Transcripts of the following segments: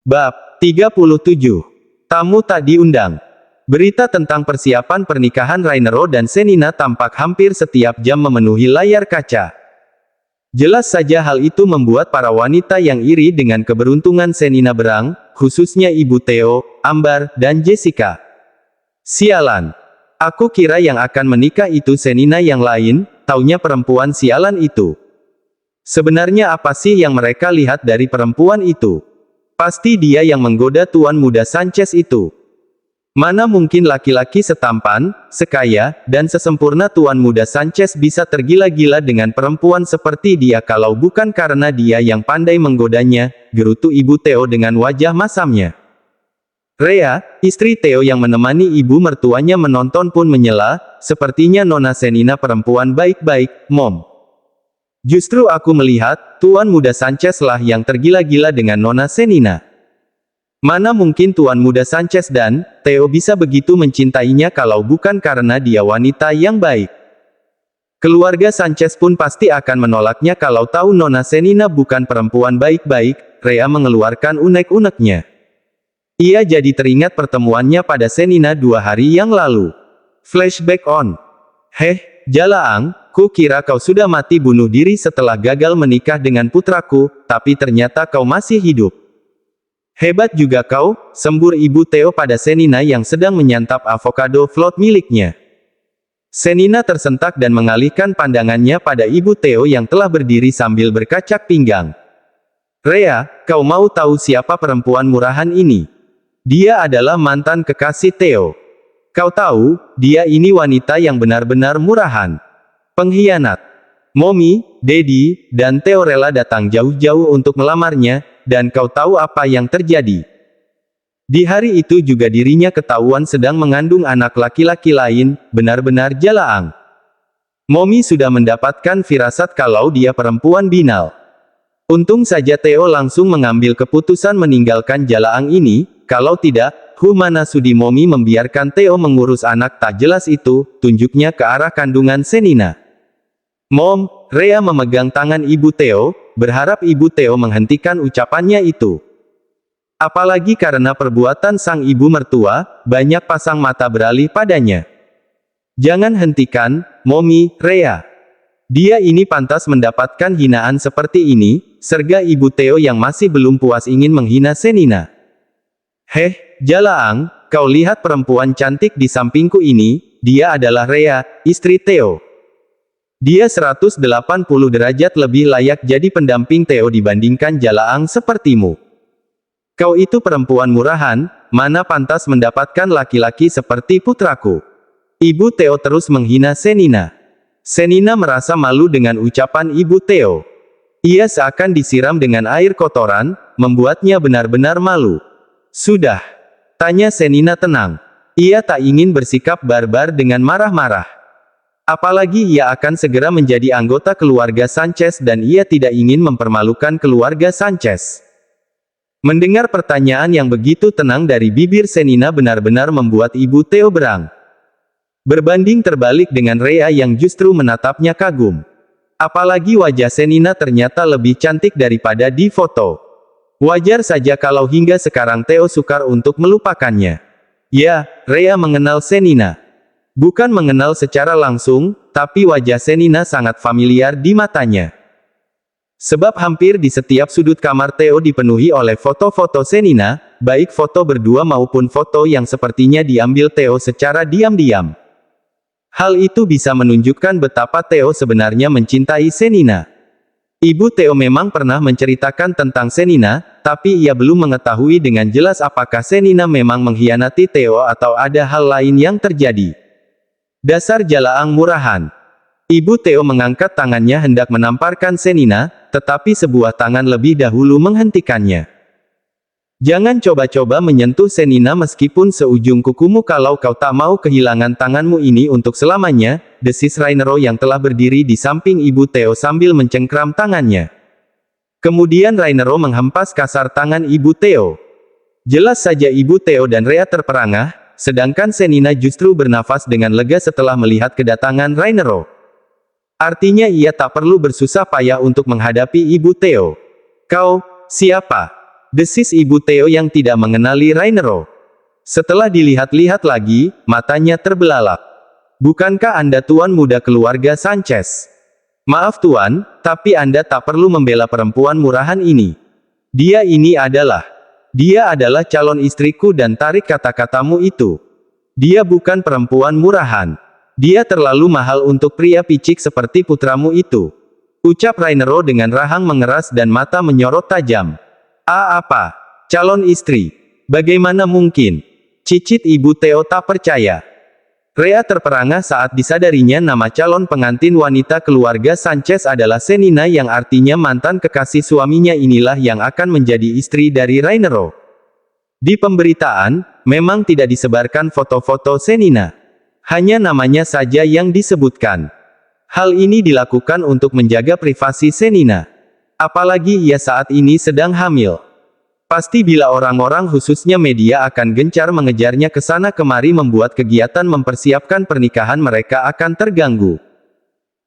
Bab 37. Tamu tak diundang. Berita tentang persiapan pernikahan Rainero dan Senina tampak hampir setiap jam memenuhi layar kaca. Jelas saja hal itu membuat para wanita yang iri dengan keberuntungan Senina Berang, khususnya Ibu Theo, Ambar, dan Jessica. Sialan. Aku kira yang akan menikah itu Senina yang lain, taunya perempuan sialan itu. Sebenarnya apa sih yang mereka lihat dari perempuan itu? Pasti dia yang menggoda tuan muda Sanchez itu. Mana mungkin laki-laki setampan, sekaya, dan sesempurna tuan muda Sanchez bisa tergila-gila dengan perempuan seperti dia kalau bukan karena dia yang pandai menggodanya, gerutu Ibu Theo dengan wajah masamnya. Rea, istri Theo yang menemani ibu mertuanya menonton pun menyela, sepertinya Nona Senina perempuan baik-baik, Mom. Justru aku melihat, tuan muda Sanchez lah yang tergila-gila dengan Nona Senina. Mana mungkin tuan muda Sanchez dan Theo bisa begitu mencintainya kalau bukan karena dia wanita yang baik. Keluarga Sanchez pun pasti akan menolaknya kalau tahu Nona Senina bukan perempuan baik-baik. Rea mengeluarkan unek-uneknya. Ia jadi teringat pertemuannya pada Senina 2 hari yang lalu. Flashback on. Jalaang, ku kira kau sudah mati bunuh diri setelah gagal menikah dengan putraku, tapi ternyata kau masih hidup. Hebat juga kau, sembur Ibu Theo pada Senina yang sedang menyantap avocado float miliknya. Senina tersentak dan mengalihkan pandangannya pada Ibu Theo yang telah berdiri sambil berkacak pinggang. Rea, kau mau tahu siapa perempuan murahan ini? Dia adalah mantan kekasih Theo. Kau tahu, dia ini wanita yang benar-benar murahan. Pengkhianat. Mommy, Daddy, dan Theo rela datang jauh-jauh untuk melamarnya, dan kau tahu apa yang terjadi. Di hari itu juga dirinya ketahuan sedang mengandung anak laki-laki lain, benar-benar jalaang. Mommy sudah mendapatkan firasat kalau dia perempuan binal. Untung saja Theo langsung mengambil keputusan meninggalkan jalaang ini, kalau tidak, mana sudi Mommy membiarkan Theo mengurus anak tak jelas itu, tunjuknya ke arah kandungan Senina. Mom, Rea memegang tangan Ibu Theo, berharap Ibu Theo menghentikan ucapannya itu. Apalagi karena perbuatan sang ibu mertua, banyak pasang mata beralih padanya. Jangan hentikan, Mommy, Rea. Dia ini pantas mendapatkan hinaan seperti ini, serga Ibu Theo yang masih belum puas ingin menghina Senina. Jalaang, kau lihat perempuan cantik di sampingku ini, dia adalah Rea, istri Theo. Dia 180 derajat lebih layak jadi pendamping Theo dibandingkan jalaang sepertimu. Kau itu perempuan murahan, mana pantas mendapatkan laki-laki seperti putraku. Ibu Theo terus menghina Senina. Senina merasa malu dengan ucapan Ibu Theo. Ia seakan disiram dengan air kotoran, membuatnya benar-benar malu. Sudah. Tanya Senina tenang. Ia tak ingin bersikap barbar dengan marah-marah. Apalagi ia akan segera menjadi anggota keluarga Sanchez dan ia tidak ingin mempermalukan keluarga Sanchez. Mendengar pertanyaan yang begitu tenang dari bibir Senina benar-benar membuat Ibu Theo berang. Berbanding terbalik dengan Rea yang justru menatapnya kagum. Apalagi wajah Senina ternyata lebih cantik daripada di foto. Wajar saja kalau hingga sekarang Theo sukar untuk melupakannya. Ya, Rea mengenal Senina. Bukan mengenal secara langsung, tapi wajah Senina sangat familiar di matanya. Sebab hampir di setiap sudut kamar Theo dipenuhi oleh foto-foto Senina, baik foto berdua maupun foto yang sepertinya diambil Theo secara diam-diam. Hal itu bisa menunjukkan betapa Theo sebenarnya mencintai Senina. Ibu Theo memang pernah menceritakan tentang Senina, tapi ia belum mengetahui dengan jelas apakah Senina memang mengkhianati Theo atau ada hal lain yang terjadi. Dasar jalaang murahan. Ibu Theo mengangkat tangannya hendak menamparkan Senina, tetapi sebuah tangan lebih dahulu menghentikannya. Jangan coba-coba menyentuh Senina meskipun seujung kukumu kalau kau tak mau kehilangan tanganmu ini untuk selamanya, desis Rainero yang telah berdiri di samping Ibu Theo sambil mencengkram tangannya. Kemudian Rainero menghempas kasar tangan Ibu Theo. Jelas saja Ibu Theo dan Rea terperangah, sedangkan Senina justru bernafas dengan lega setelah melihat kedatangan Rainero. Artinya ia tak perlu bersusah payah untuk menghadapi Ibu Theo. Kau, siapa? Desis ibu Theo yang tidak mengenali Rainero. Setelah dilihat-lihat lagi, matanya terbelalak. Bukankah Anda tuan muda keluarga Sanchez? Maaf tuan, tapi Anda tak perlu membela perempuan murahan ini. Dia adalah calon istriku dan tarik kata-katamu itu. Dia bukan perempuan murahan. Dia terlalu mahal untuk pria picik seperti putramu itu. Ucap Rainero dengan rahang mengeras dan mata menyorot tajam. Apa? Calon istri? Bagaimana mungkin? Cicit ibu Theo tak percaya. Rhea terperangah saat disadarinya nama calon pengantin wanita keluarga Sanchez adalah Senina yang artinya mantan kekasih suaminya inilah yang akan menjadi istri dari Rainero. Di pemberitaan, memang tidak disebarkan foto-foto Senina. Hanya namanya saja yang disebutkan. Hal ini dilakukan untuk menjaga privasi Senina. Apalagi ia saat ini sedang hamil. Pasti bila orang-orang khususnya media akan gencar mengejarnya ke sana kemari membuat kegiatan mempersiapkan pernikahan mereka akan terganggu.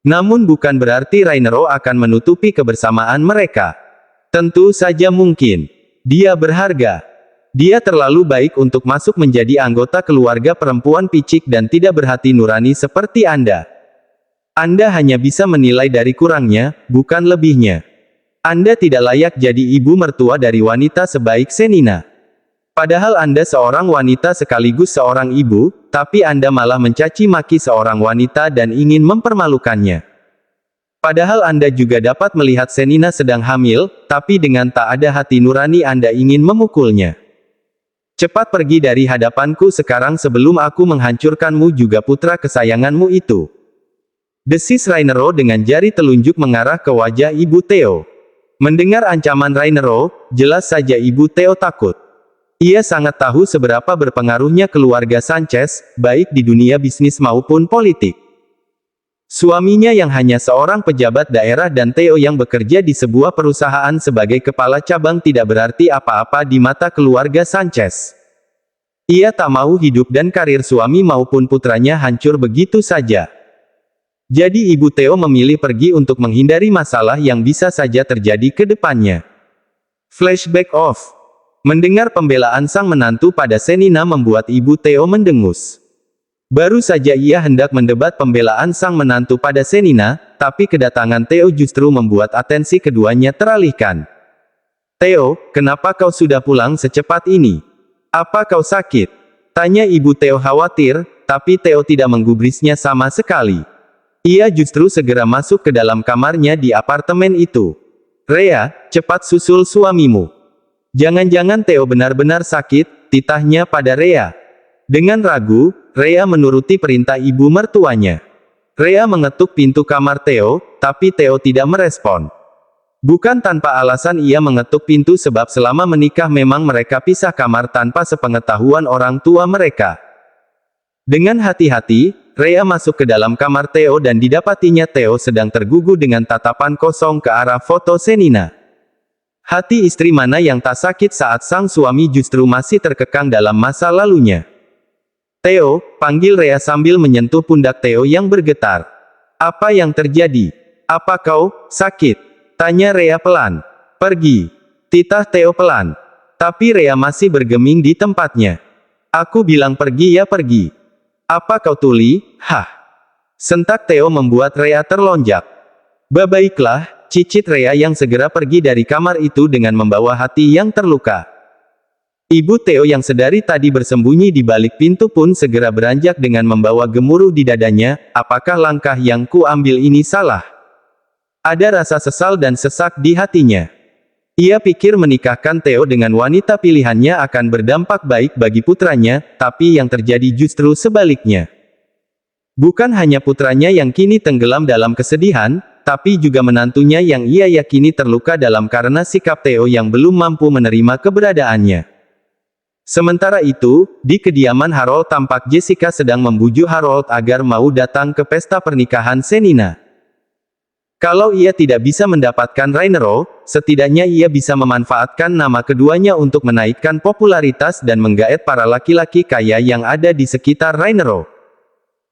Namun bukan berarti Rainero akan menutupi kebersamaan mereka. Tentu saja mungkin. Dia berharga. Dia terlalu baik untuk masuk menjadi anggota keluarga perempuan picik dan tidak berhati nurani seperti Anda. Anda hanya bisa menilai dari kurangnya, bukan lebihnya. Anda tidak layak jadi ibu mertua dari wanita sebaik Senina. Padahal Anda seorang wanita sekaligus seorang ibu, tapi Anda malah mencaci maki seorang wanita dan ingin mempermalukannya. Padahal Anda juga dapat melihat Senina sedang hamil, tapi dengan tak ada hati nurani Anda ingin memukulnya. Cepat pergi dari hadapanku sekarang sebelum aku menghancurkanmu juga putra kesayanganmu itu. Desis Rainero dengan jari telunjuk mengarah ke wajah ibu Theo. Mendengar ancaman Rainero, jelas saja ibu Theo takut. Ia sangat tahu seberapa berpengaruhnya keluarga Sanchez, baik di dunia bisnis maupun politik. Suaminya yang hanya seorang pejabat daerah dan Theo yang bekerja di sebuah perusahaan sebagai kepala cabang tidak berarti apa-apa di mata keluarga Sanchez. Ia tak mau hidup dan karir suami maupun putranya hancur begitu saja. Jadi ibu Theo memilih pergi untuk menghindari masalah yang bisa saja terjadi ke depannya. Flashback off. Mendengar pembelaan sang menantu pada Senina membuat ibu Theo mendengus. Baru saja ia hendak mendebat pembelaan sang menantu pada Senina, tapi kedatangan Theo justru membuat atensi keduanya teralihkan. Theo, kenapa kau sudah pulang secepat ini? Apa kau sakit? Tanya ibu Theo khawatir, tapi Theo tidak menggubrisnya sama sekali. Ia justru segera masuk ke dalam kamarnya di apartemen itu. Rhea, cepat susul suamimu. Jangan-jangan Theo benar-benar sakit, titahnya pada Rhea. Dengan ragu, Rhea menuruti perintah ibu mertuanya. Rhea mengetuk pintu kamar Theo, tapi Theo tidak merespon. Bukan tanpa alasan ia mengetuk pintu sebab selama menikah memang mereka pisah kamar tanpa sepengetahuan orang tua mereka. Dengan hati-hati, Rhea masuk ke dalam kamar Theo dan didapatinya Theo sedang tergugu dengan tatapan kosong ke arah foto Senina. Hati istri mana yang tak sakit saat sang suami justru masih terkekang dalam masa lalunya. Theo, panggil Rhea sambil menyentuh pundak Theo yang bergetar. Apa yang terjadi? Apa kau sakit? Tanya Rhea pelan. Pergi. Titah Theo pelan. Tapi Rhea masih bergeming di tempatnya. Aku bilang pergi ya pergi. Apa kau tuli? Hah. Sentak Theo membuat Rhea terlonjak. Baiklah, cicit Rhea yang segera pergi dari kamar itu dengan membawa hati yang terluka. Ibu Theo yang sedari tadi bersembunyi di balik pintu pun segera beranjak dengan membawa gemuruh di dadanya, apakah langkah yang ku ambil ini salah? Ada rasa sesal dan sesak di hatinya. Ia pikir menikahkan Theo dengan wanita pilihannya akan berdampak baik bagi putranya, tapi yang terjadi justru sebaliknya. Bukan hanya putranya yang kini tenggelam dalam kesedihan, tapi juga menantunya yang ia yakini terluka dalam karena sikap Theo yang belum mampu menerima keberadaannya. Sementara itu, di kediaman Harold tampak Jessica sedang membujuk Harold agar mau datang ke pesta pernikahan Senina. Kalau ia tidak bisa mendapatkan Rainero, setidaknya ia bisa memanfaatkan nama keduanya untuk menaikkan popularitas dan menggaet para laki-laki kaya yang ada di sekitar Rainero.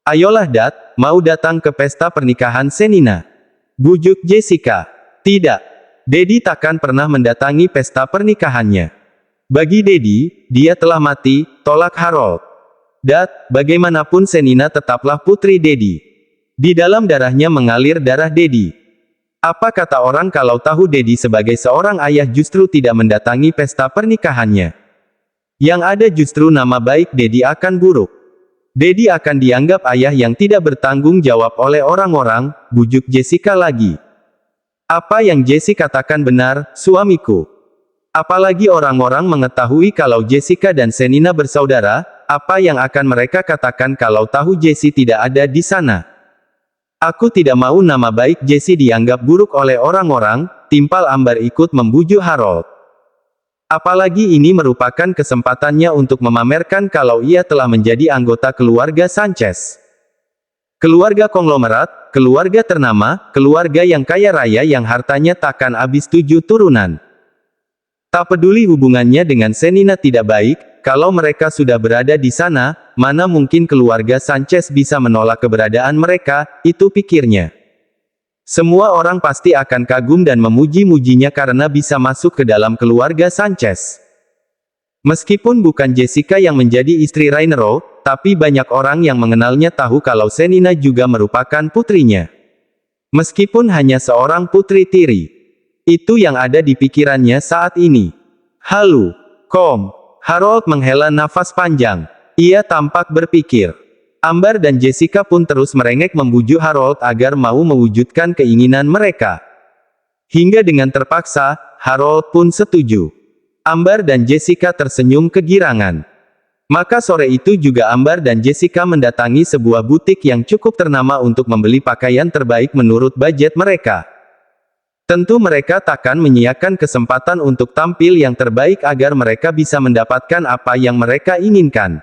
Ayolah Dad, mau datang ke pesta pernikahan Senina. Bujuk Jessica. Tidak. Dedi takkan pernah mendatangi pesta pernikahannya. Bagi Dedi, dia telah mati, tolak Harold. Dan, bagaimanapun Senina tetaplah putri Dedi. Di dalam darahnya mengalir darah Dedi. Apa kata orang kalau tahu Dedi sebagai seorang ayah justru tidak mendatangi pesta pernikahannya? Yang ada justru nama baik Dedi akan buruk. Dedi akan dianggap ayah yang tidak bertanggung jawab oleh orang-orang, bujuk Jessica lagi. Apa yang Jessie katakan benar, suamiku. Apalagi orang-orang mengetahui kalau Jessica dan Senina bersaudara, apa yang akan mereka katakan kalau tahu Jessie tidak ada di sana? Aku tidak mau nama baik Jessie dianggap buruk oleh orang-orang, timpal Ambar ikut membujuk Harold. Apalagi ini merupakan kesempatannya untuk memamerkan kalau ia telah menjadi anggota keluarga Sanchez. Keluarga konglomerat, keluarga ternama, keluarga yang kaya raya yang hartanya takkan habis 7 turunan. Tak peduli hubungannya dengan Senina tidak baik, kalau mereka sudah berada di sana, mana mungkin keluarga Sanchez bisa menolak keberadaan mereka, itu pikirnya. Semua orang pasti akan kagum dan memuji-mujinya karena bisa masuk ke dalam keluarga Sanchez. Meskipun bukan Jessica yang menjadi istri Rainero, tapi banyak orang yang mengenalnya tahu kalau Senina juga merupakan putrinya. Meskipun hanya seorang putri tiri. Itu yang ada di pikirannya saat ini. Halu, Kom. Harold menghela nafas panjang. Ia tampak berpikir. Ambar dan Jessica pun terus merengek membujuk Harold agar mau mewujudkan keinginan mereka. Hingga dengan terpaksa, Harold pun setuju. Ambar dan Jessica tersenyum kegirangan. Maka sore itu juga Ambar dan Jessica mendatangi sebuah butik yang cukup ternama untuk membeli pakaian terbaik menurut budget mereka. Tentu mereka takkan menyiapkan kesempatan untuk tampil yang terbaik agar mereka bisa mendapatkan apa yang mereka inginkan.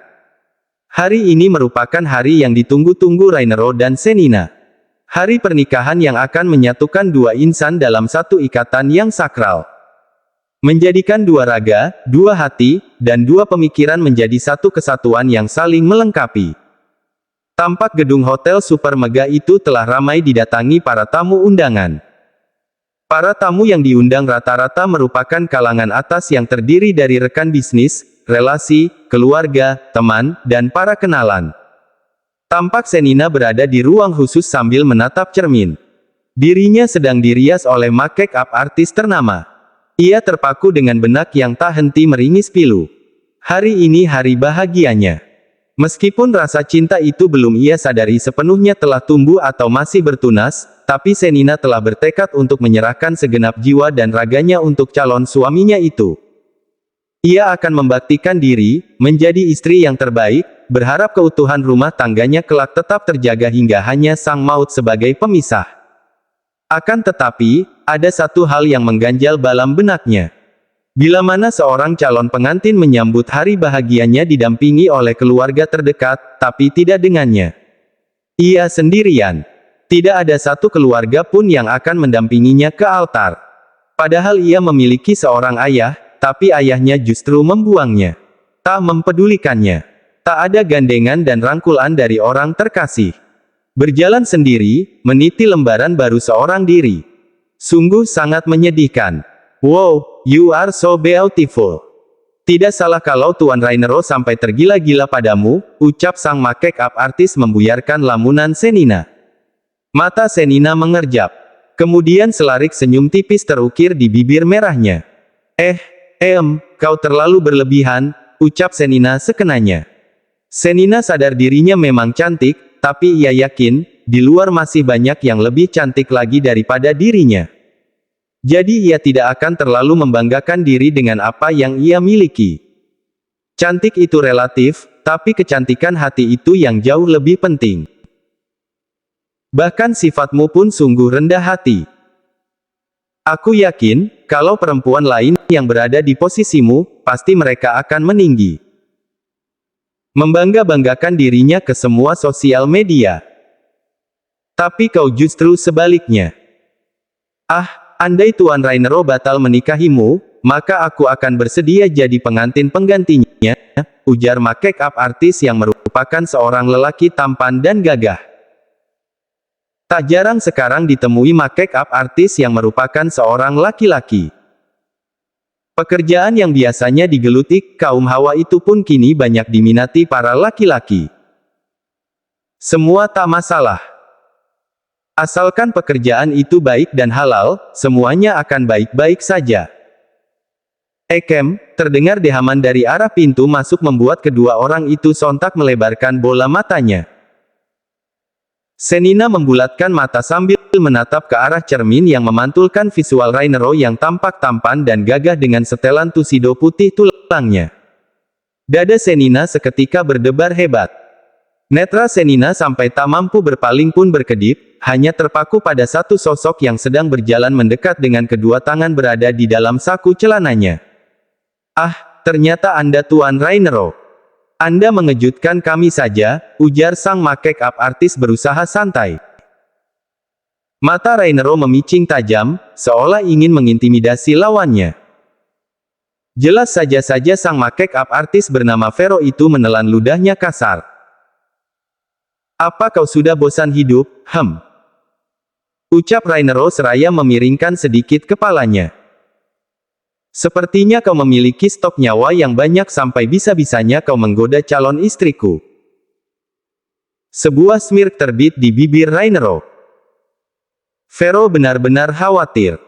Hari ini merupakan hari yang ditunggu-tunggu Rainero dan Senina. Hari pernikahan yang akan menyatukan dua insan dalam satu ikatan yang sakral. Menjadikan dua raga, dua hati, dan dua pemikiran menjadi satu kesatuan yang saling melengkapi. Tampak gedung hotel super megah itu telah ramai didatangi para tamu undangan. Para tamu yang diundang rata-rata merupakan kalangan atas yang terdiri dari rekan bisnis, relasi, keluarga, teman, dan para kenalan. Tampak Senina berada di ruang khusus sambil menatap cermin. Dirinya sedang dirias oleh make-up artis ternama. Ia terpaku dengan benak yang tak henti meringis pilu. Hari ini hari bahagianya. Meskipun rasa cinta itu belum ia sadari sepenuhnya telah tumbuh atau masih bertunas, tapi Senina telah bertekad untuk menyerahkan segenap jiwa dan raganya untuk calon suaminya itu. Ia akan membaktikan diri, menjadi istri yang terbaik, berharap keutuhan rumah tangganya kelak tetap terjaga hingga hanya sang maut sebagai pemisah. Akan tetapi, ada satu hal yang mengganjal dalam benaknya. Bila mana seorang calon pengantin menyambut hari bahagianya didampingi oleh keluarga terdekat, tapi tidak dengannya. Ia sendirian. Tidak ada satu keluarga pun yang akan mendampinginya ke altar. Padahal ia memiliki seorang ayah, tapi ayahnya justru membuangnya. Tak mempedulikannya. Tak ada gandengan dan rangkulan dari orang terkasih. Berjalan sendiri, meniti lembaran baru seorang diri. Sungguh sangat menyedihkan. Wow, you are so beautiful. Tidak salah kalau Tuan Rainero sampai tergila-gila padamu, ucap sang make-up artis membuyarkan lamunan Senina. Mata Senina mengerjap. Kemudian selarik senyum tipis terukir di bibir merahnya. Kau terlalu berlebihan, ucap Senina sekenanya. Senina sadar dirinya memang cantik, tapi ia yakin, di luar masih banyak yang lebih cantik lagi daripada dirinya. Jadi ia tidak akan terlalu membanggakan diri dengan apa yang ia miliki. Cantik itu relatif, tapi kecantikan hati itu yang jauh lebih penting. Bahkan sifatmu pun sungguh rendah hati. Aku yakin, kalau perempuan lain yang berada di posisimu, pasti mereka akan meninggi. Membangga-banggakan dirinya ke semua sosial media. Tapi kau justru sebaliknya. Andai Tuan Rainero batal menikahimu, maka aku akan bersedia jadi pengantin penggantinya, ujar make-up artis yang merupakan seorang lelaki tampan dan gagah. Tak jarang sekarang ditemui make-up artis yang merupakan seorang laki-laki. Pekerjaan yang biasanya digeluti kaum hawa itu pun kini banyak diminati para laki-laki. Semua tak masalah. Asalkan pekerjaan itu baik dan halal, semuanya akan baik-baik saja. Ekem, terdengar dehaman dari arah pintu masuk membuat kedua orang itu sontak melebarkan bola matanya. Senina membulatkan mata sambil menatap ke arah cermin yang memantulkan visual Rainero yang tampak tampan dan gagah dengan setelan tusido putih tulangnya. Dada Senina seketika berdebar hebat. Netra Senina sampai tak mampu berpaling pun berkedip, hanya terpaku pada satu sosok yang sedang berjalan mendekat dengan kedua tangan berada di dalam saku celananya. "Ah, ternyata Anda Tuan Rainero. Anda mengejutkan kami saja," ujar sang make-up artis berusaha santai. Mata Rainero memicing tajam, seolah ingin mengintimidasi lawannya. Jelas saja sang make-up artis bernama Vero itu menelan ludahnya kasar. "Apa kau sudah bosan hidup, ucap Rainero seraya memiringkan sedikit kepalanya. "Sepertinya kau memiliki stok nyawa yang banyak sampai bisa-bisanya kau menggoda calon istriku." Sebuah smirk terbit di bibir Rainero. Vero benar-benar khawatir.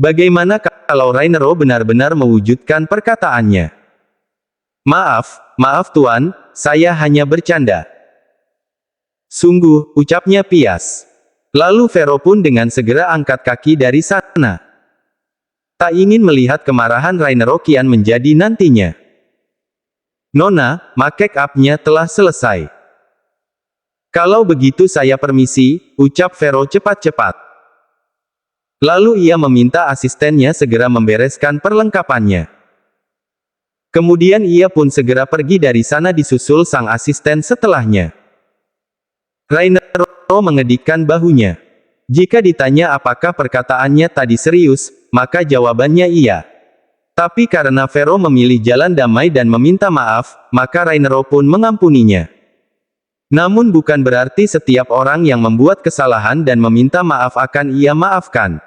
Bagaimana kalau Rainero benar-benar mewujudkan perkataannya? Maaf tuan, saya hanya bercanda." "Sungguh," ucapnya pias. Lalu Vero pun dengan segera angkat kaki dari sana. Tak ingin melihat kemarahan Rainero kian menjadi nantinya. "Nona, make-up-nya telah selesai. Kalau begitu saya permisi," ucap Vero cepat-cepat. Lalu ia meminta asistennya segera membereskan perlengkapannya. Kemudian ia pun segera pergi dari sana disusul sang asisten setelahnya. Rainero mengedikkan bahunya. Jika ditanya apakah perkataannya tadi serius, maka jawabannya iya. Tapi karena Vero memilih jalan damai dan meminta maaf, maka Rainero pun mengampuninya. Namun bukan berarti setiap orang yang membuat kesalahan dan meminta maaf akan ia maafkan.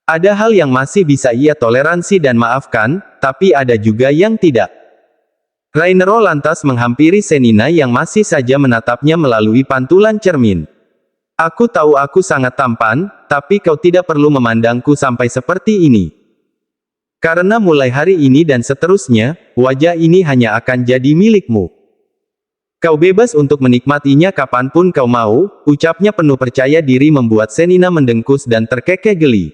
Ada hal yang masih bisa ia toleransi dan maafkan, tapi ada juga yang tidak. Rainero lantas menghampiri Senina yang masih saja menatapnya melalui pantulan cermin. "Aku tahu aku sangat tampan, tapi kau tidak perlu memandangku sampai seperti ini. Karena mulai hari ini dan seterusnya, wajah ini hanya akan jadi milikmu. Kau bebas untuk menikmatinya kapanpun kau mau," ucapnya penuh percaya diri membuat Senina mendengkus dan terkekeh geli.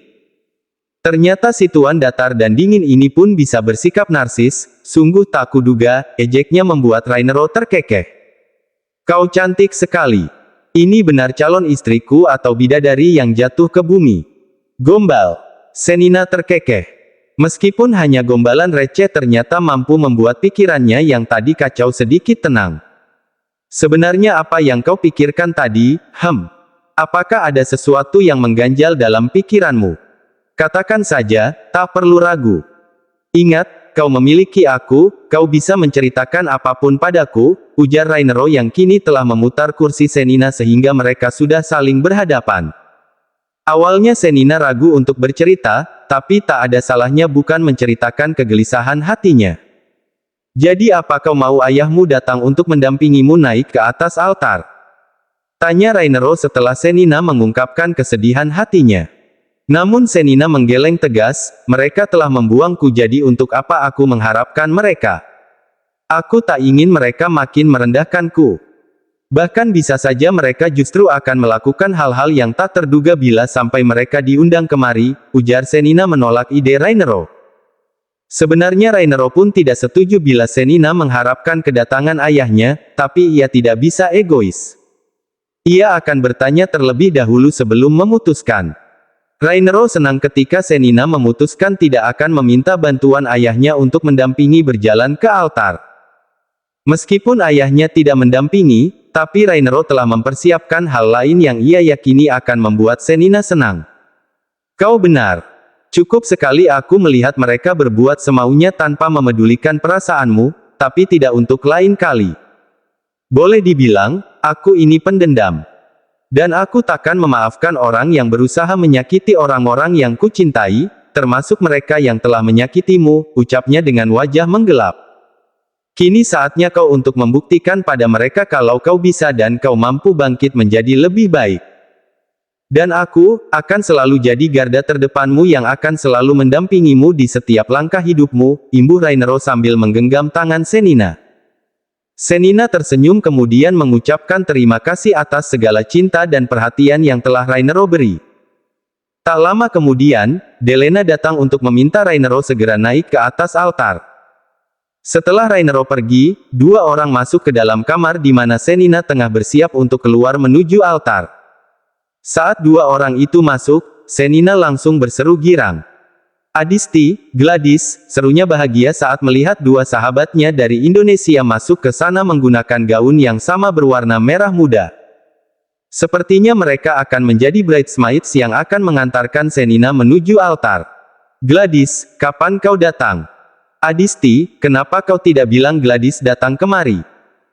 Ternyata si tuan datar dan dingin ini pun bisa bersikap narsis, sungguh tak kuduga, ejeknya membuat Rainero terkekeh. "Kau cantik sekali. Ini benar calon istriku atau bidadari yang jatuh ke bumi?" "Gombal." Senina terkekeh. Meskipun hanya gombalan receh ternyata mampu membuat pikirannya yang tadi kacau sedikit tenang. "Sebenarnya apa yang kau pikirkan tadi, Apakah ada sesuatu yang mengganjal dalam pikiranmu? Katakan saja, tak perlu ragu. Ingat, kau memiliki aku, kau bisa menceritakan apapun padaku," ujar Rainero yang kini telah memutar kursi Senina sehingga mereka sudah saling berhadapan. Awalnya Senina ragu untuk bercerita, tapi tak ada salahnya bukan menceritakan kegelisahan hatinya. "Jadi apa kau mau ayahmu datang untuk mendampingimu naik ke atas altar?" tanya Rainero setelah Senina mengungkapkan kesedihan hatinya. Namun Senina menggeleng tegas, "Mereka telah membuangku, jadi untuk apa aku mengharapkan mereka? Aku tak ingin mereka makin merendahkanku. Bahkan bisa saja mereka justru akan melakukan hal-hal yang tak terduga bila sampai mereka diundang kemari," ujar Senina menolak ide Rainero. Sebenarnya Rainero pun tidak setuju bila Senina mengharapkan kedatangan ayahnya, tapi ia tidak bisa egois. Ia akan bertanya terlebih dahulu sebelum memutuskan. Rainero senang ketika Senina memutuskan tidak akan meminta bantuan ayahnya untuk mendampingi berjalan ke altar. Meskipun ayahnya tidak mendampingi, tapi Rainero telah mempersiapkan hal lain yang ia yakini akan membuat Senina senang. "Kau benar. Cukup sekali aku melihat mereka berbuat semaunya tanpa memedulikan perasaanmu, tapi tidak untuk lain kali. Boleh dibilang, aku ini pendendam. Dan aku takkan memaafkan orang yang berusaha menyakiti orang-orang yang kucintai, termasuk mereka yang telah menyakitimu, ucapnya dengan wajah menggelap. Kini saatnya kau untuk membuktikan pada mereka kalau kau bisa dan kau mampu bangkit menjadi lebih baik. Dan aku akan selalu jadi garda terdepanmu yang akan selalu mendampingimu di setiap langkah hidupmu, imbuh Rainero sambil menggenggam tangan Senina. Senina tersenyum kemudian mengucapkan terima kasih atas segala cinta dan perhatian yang telah Rainero beri. Tak lama kemudian, Delena datang untuk meminta Rainero segera naik ke atas altar. Setelah Rainero pergi, dua orang masuk ke dalam kamar di mana Senina tengah bersiap untuk keluar menuju altar. Saat dua orang itu masuk, Senina langsung berseru girang. "Adisti, Gladys," serunya bahagia saat melihat dua sahabatnya dari Indonesia masuk ke sana menggunakan gaun yang sama berwarna merah muda. Sepertinya mereka akan menjadi bridesmaids yang akan mengantarkan Senina menuju altar. "Gladys, kapan kau datang?" "Adisti, kenapa kau tidak bilang Gladys datang kemari?"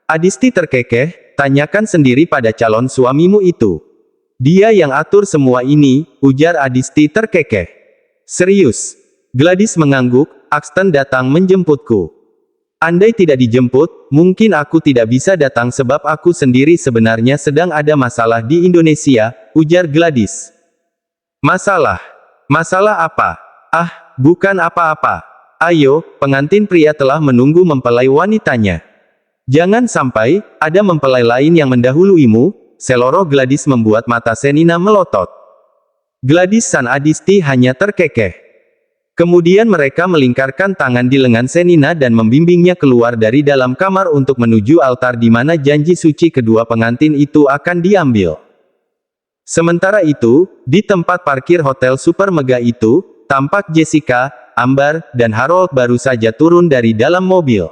Adisti terkekeh, "Tanyakan sendiri pada calon suamimu itu. Dia yang atur semua ini," ujar Adisti terkekeh. "Serius?" Gladys mengangguk, "Axton datang menjemputku. Andai tidak dijemput, mungkin aku tidak bisa datang sebab aku sendiri sebenarnya sedang ada masalah di Indonesia," ujar Gladys. "Masalah? Masalah apa?" "Ah, bukan apa-apa. Ayo, pengantin pria telah menunggu mempelai wanitanya. Jangan sampai ada mempelai lain yang mendahuluimu." Seloroh Gladys membuat mata Senina melotot. Gladys dan Adisti hanya terkekeh. Kemudian mereka melingkarkan tangan di lengan Senina dan membimbingnya keluar dari dalam kamar untuk menuju altar di mana janji suci kedua pengantin itu akan diambil. Sementara itu, di tempat parkir hotel super megah itu, tampak Jessica, Ambar, dan Harold baru saja turun dari dalam mobil.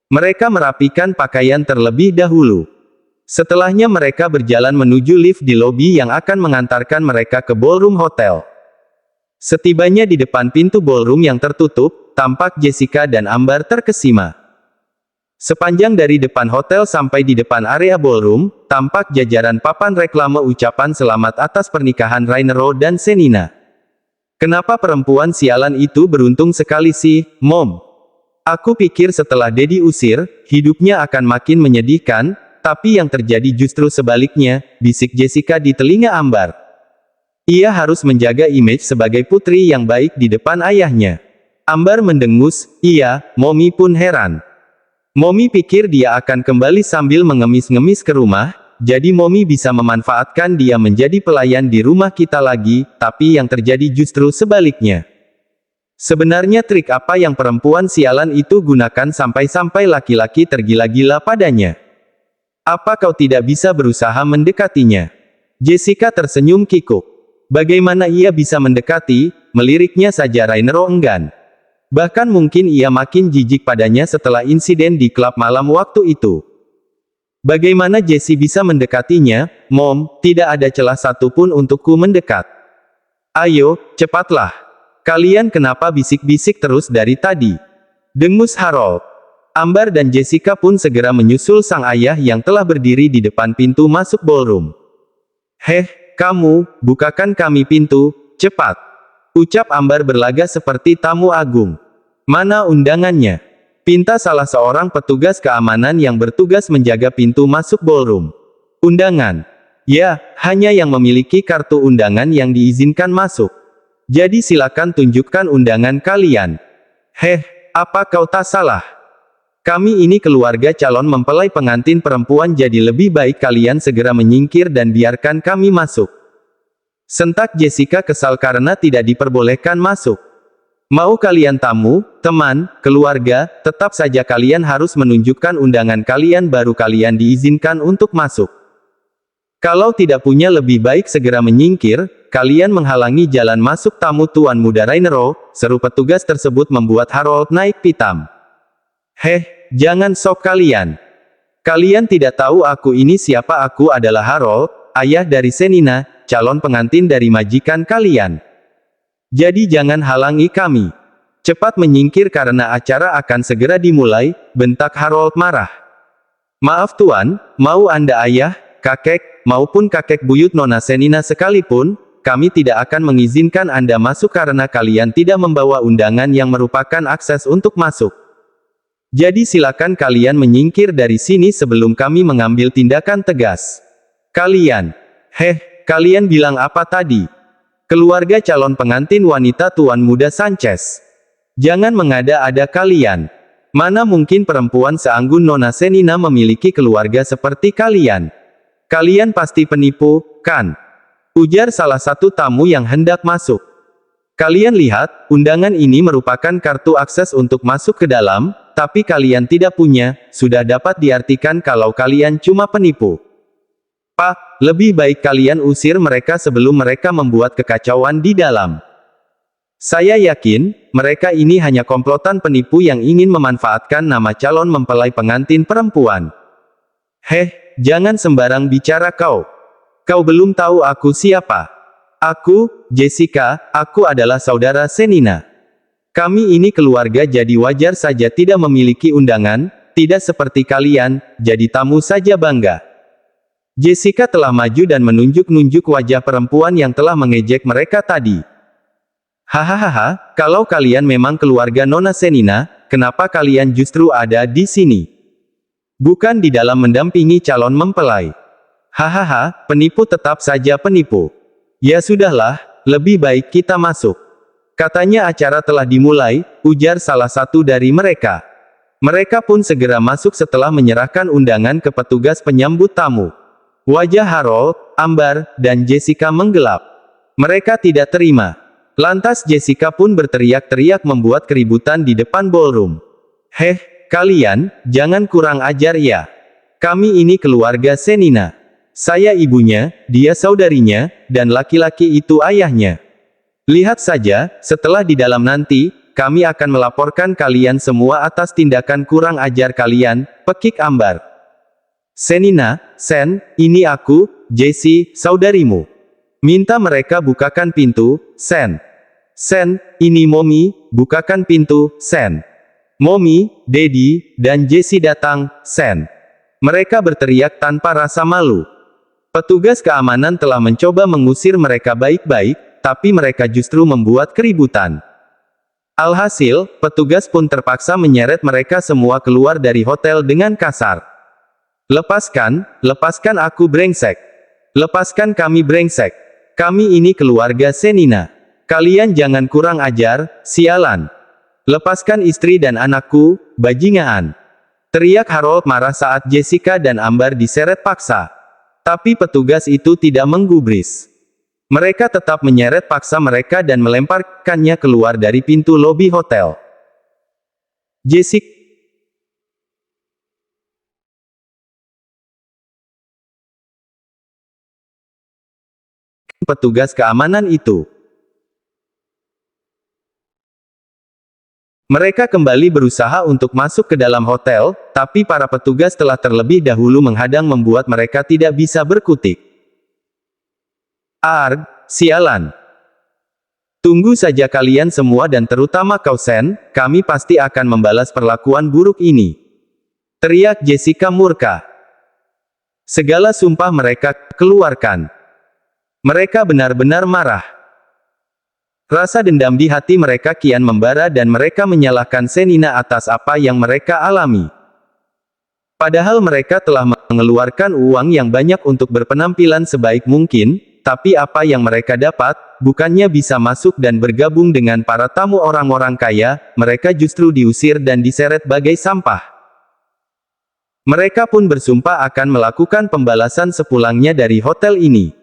Mereka merapikan pakaian terlebih dahulu. Setelahnya mereka berjalan menuju lift di lobi yang akan mengantarkan mereka ke ballroom hotel. Setibanya di depan pintu ballroom yang tertutup, tampak Jessica dan Ambar terkesima. Sepanjang dari depan hotel sampai di depan area ballroom, tampak jajaran papan reklame ucapan selamat atas pernikahan Rainero dan Senina. "Kenapa perempuan sialan itu beruntung sekali sih, Mom? Aku pikir setelah Daddy usir, hidupnya akan makin menyedihkan. Tapi yang terjadi justru sebaliknya," bisik Jessica di telinga Ambar. "Ia harus menjaga image sebagai putri yang baik di depan ayahnya." Ambar mendengus, "Iya, Mommy pun heran. Mommy pikir dia akan kembali sambil mengemis-ngemis ke rumah, jadi Mommy bisa memanfaatkan dia menjadi pelayan di rumah kita lagi, tapi yang terjadi justru sebaliknya. Sebenarnya trik apa yang perempuan sialan itu gunakan sampai-sampai laki-laki tergila-gila padanya? Apa kau tidak bisa berusaha mendekatinya?" Jessica tersenyum kikuk. Bagaimana ia bisa mendekati, meliriknya saja Rainero enggan. Bahkan mungkin ia makin jijik padanya setelah insiden di klub malam waktu itu. "Bagaimana Jessie bisa mendekatinya, Mom? Tidak ada celah satupun untukku mendekat." "Ayo, cepatlah. Kalian kenapa bisik-bisik terus dari tadi?" dengus Harold. Ambar dan Jessica pun segera menyusul sang ayah yang telah berdiri di depan pintu masuk ballroom. "Heh, kamu, bukakan kami pintu, cepat!" ucap Ambar berlaga seperti tamu agung. "Mana undangannya?" pinta salah seorang petugas keamanan yang bertugas menjaga pintu masuk ballroom. "Undangan? Ya, hanya yang memiliki kartu undangan yang diizinkan masuk. Jadi silakan tunjukkan undangan kalian." "Heh, apa kau tak salah? Kami ini keluarga calon mempelai pengantin perempuan, jadi lebih baik kalian segera menyingkir dan biarkan kami masuk." Sentak Jessica kesal karena tidak diperbolehkan masuk. "Mau kalian tamu, teman, keluarga, tetap saja kalian harus menunjukkan undangan kalian baru kalian diizinkan untuk masuk. Kalau tidak punya lebih baik segera menyingkir, kalian menghalangi jalan masuk tamu Tuan Muda Rainero," seru petugas tersebut membuat Harold naik pitam. "Heh, jangan sok kalian. Kalian tidak tahu aku ini siapa? Aku adalah Harold, ayah dari Senina, calon pengantin dari majikan kalian. Jadi jangan halangi kami. Cepat menyingkir karena acara akan segera dimulai," bentak Harold marah. "Maaf Tuan, mau Anda ayah?" kakek, maupun kakek buyut Nona Senina sekalipun, kami tidak akan mengizinkan Anda masuk karena kalian tidak membawa undangan yang merupakan akses untuk masuk. Jadi silakan kalian menyingkir dari sini sebelum kami mengambil tindakan tegas. Kalian, kalian bilang apa tadi? Keluarga calon pengantin wanita Tuan Muda Sanchez. Jangan mengada-ada kalian. Mana mungkin perempuan seanggun Nona Senina memiliki keluarga seperti kalian? Kalian pasti penipu, kan? Ujar salah satu tamu yang hendak masuk. Kalian lihat, undangan ini merupakan kartu akses untuk masuk ke dalam, tapi kalian tidak punya, sudah dapat diartikan kalau kalian cuma penipu. Pak, lebih baik kalian usir mereka sebelum mereka membuat kekacauan di dalam. Saya yakin, mereka ini hanya komplotan penipu yang ingin memanfaatkan nama calon mempelai pengantin perempuan. Jangan sembarang bicara kau. Kau belum tahu aku siapa. Aku, Jessica, aku adalah saudara Senina. Kami ini keluarga jadi wajar saja tidak memiliki undangan, tidak seperti kalian, jadi tamu saja bangga. Jessica telah maju dan menunjuk-nunjuk wajah perempuan yang telah mengejek mereka tadi. Hahaha, kalau kalian memang keluarga Nona Senina, kenapa kalian justru ada di sini? Bukan di dalam mendampingi calon mempelai. Hahaha, penipu tetap saja penipu. Ya sudahlah, lebih baik kita masuk. Katanya acara telah dimulai, ujar salah satu dari mereka. Mereka pun segera masuk setelah menyerahkan undangan ke petugas penyambut tamu. Wajah Harold, Ambar, dan Jessica menggelap. Mereka tidak terima. Lantas Jessica pun berteriak-teriak membuat keributan di depan ballroom. Kalian, jangan kurang ajar ya. Kami ini keluarga Senina. Saya ibunya, dia saudarinya, dan laki-laki itu ayahnya. Lihat saja, setelah di dalam nanti, kami akan melaporkan kalian semua atas tindakan kurang ajar kalian, pekik Ambar. Senina, Sen, ini aku, Jessie, saudarimu. Minta mereka bukakan pintu, Sen. Sen, ini Mommy, bukakan pintu, Sen. Mommy, Daddy, dan Jessie datang, Sen. Mereka berteriak tanpa rasa malu. Petugas keamanan telah mencoba mengusir mereka baik-baik, tapi mereka justru membuat keributan. Alhasil, petugas pun terpaksa menyeret mereka semua keluar dari hotel dengan kasar. Lepaskan aku brengsek. Lepaskan kami brengsek. Kami ini keluarga Senina. Kalian jangan kurang ajar, sialan. Lepaskan istri dan anakku, bajingan. Teriak Harold marah saat Jessica dan Ambar diseret paksa. Tapi petugas itu tidak menggubris. Mereka tetap menyeret paksa mereka dan melemparkannya keluar dari pintu lobi hotel. Jessica petugas keamanan itu. Mereka kembali berusaha untuk masuk ke dalam hotel, tapi para petugas telah terlebih dahulu menghadang membuat mereka tidak bisa berkutik. Arg, sialan. Tunggu saja kalian semua dan terutama kau Sen, kami pasti akan membalas perlakuan buruk ini. Teriak Jessica murka. Segala sumpah mereka keluarkan. Mereka benar-benar marah. Rasa dendam di hati mereka kian membara dan mereka menyalahkan Senina atas apa yang mereka alami. Padahal mereka telah mengeluarkan uang yang banyak untuk berpenampilan sebaik mungkin, tapi apa yang mereka dapat, bukannya bisa masuk dan bergabung dengan para tamu orang-orang kaya, mereka justru diusir dan diseret bagai sampah. Mereka pun bersumpah akan melakukan pembalasan sepulangnya dari hotel ini.